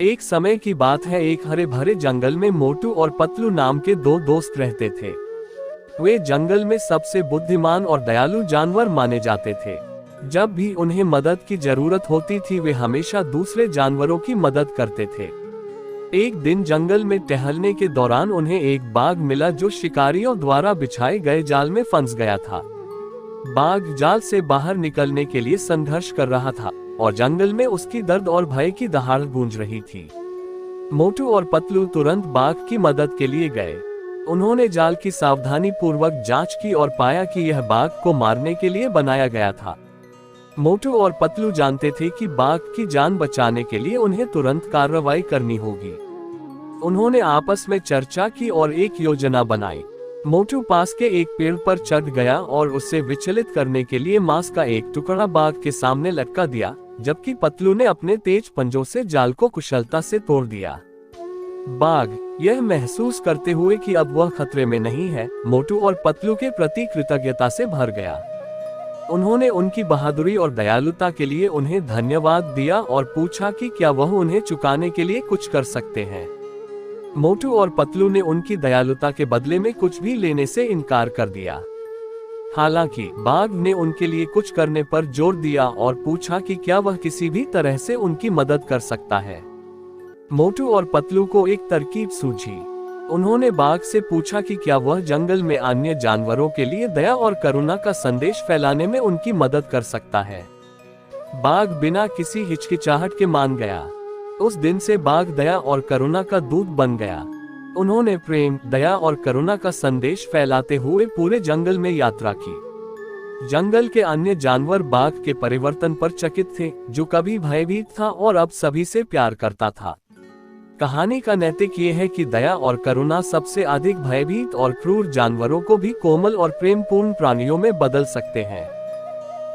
एक समय की बात है, एक हरे भरे जंगल में मोटू और पतलू नाम के दो दोस्त रहते थे। वे जंगल में सबसे बुद्धिमान और दयालु जानवर माने जाते थे। जब भी उन्हें मदद की जरूरत होती थी, वे हमेशा दूसरे जानवरों की मदद करते थे। एक दिन जंगल में टहलने के दौरान उन्हें एक बाघ मिला जो शिकारियों द्वारा बिछाए गए जाल में फंस गया था। बाघ जाल से बाहर निकलने के लिए संघर्ष कर रहा था और जंगल में उसकी दर्द और भय की दहाड़ गूंज रही थी। मोटू और पतलू तुरंत बाघ की मदद के लिए गए। उन्होंने जाल की सावधानी पूर्वक जांच की और पाया कि यह बाघ को मारने के लिए बनाया गया था। मोटू और पतलू जानते थे कि बाघ की जान बचाने के लिए उन्हें तुरंत कार्रवाई करनी होगी। उन्होंने आपस में चर्चा की और एक योजना बनाई। मोटू पास के एक पेड़ पर चढ़ गया और उसे विचलित करने के लिए मांस का एक टुकड़ा बाघ के सामने लटका दिया, जबकि पतलू ने अपने तेज पंजों से जाल को कुशलता से तोड़ दिया। बाघ यह महसूस करते हुए कि अब वह खतरे में नहीं है, मोटू और पतलू के प्रति कृतज्ञता से भर गया। उन्होंने उनकी बहादुरी और दयालुता के लिए उन्हें धन्यवाद दिया और पूछा कि क्या वह उन्हें चुकाने के लिए कुछ कर सकते हैं। मोटू और पतलू ने उनकी दयालुता के बदले में कुछ भी लेने से इनकार कर दिया। हालांकि बाघ ने उनके लिए कुछ करने पर जोर दिया और पूछा कि क्या वह किसी भी तरह से उनकी मदद कर सकता है। मोटू और पतलू को एक तरकीब सूझी। उन्होंने बाघ से पूछा कि क्या वह जंगल में अन्य जानवरों के लिए दया और करुणा का संदेश फैलाने में उनकी मदद कर सकता है। बाघ बिना किसी हिचकिचाहट के मान गया। उस दिन से बाघ दया और करुणा का दूत बन गया। उन्होंने प्रेम, दया और करुणा का संदेश फैलाते हुए पूरे जंगल में यात्रा की। जंगल के अन्य जानवर बाघ के परिवर्तन पर चकित थे, जो कभी भयभीत था और अब सभी से प्यार करता था। कहानी का नैतिक ये है कि दया और करुणा सबसे अधिक भयभीत और क्रूर जानवरों को भी कोमल और प्रेमपूर्ण प्राणियों में बदल सकते हैं।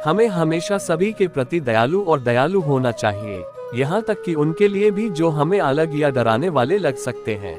हमें हमेशा सभी के प्रति दयालु और दयालु होना चाहिए, यहाँ तक कि उनके लिए भी जो हमें अलग या डराने वाले लग सकते हैं।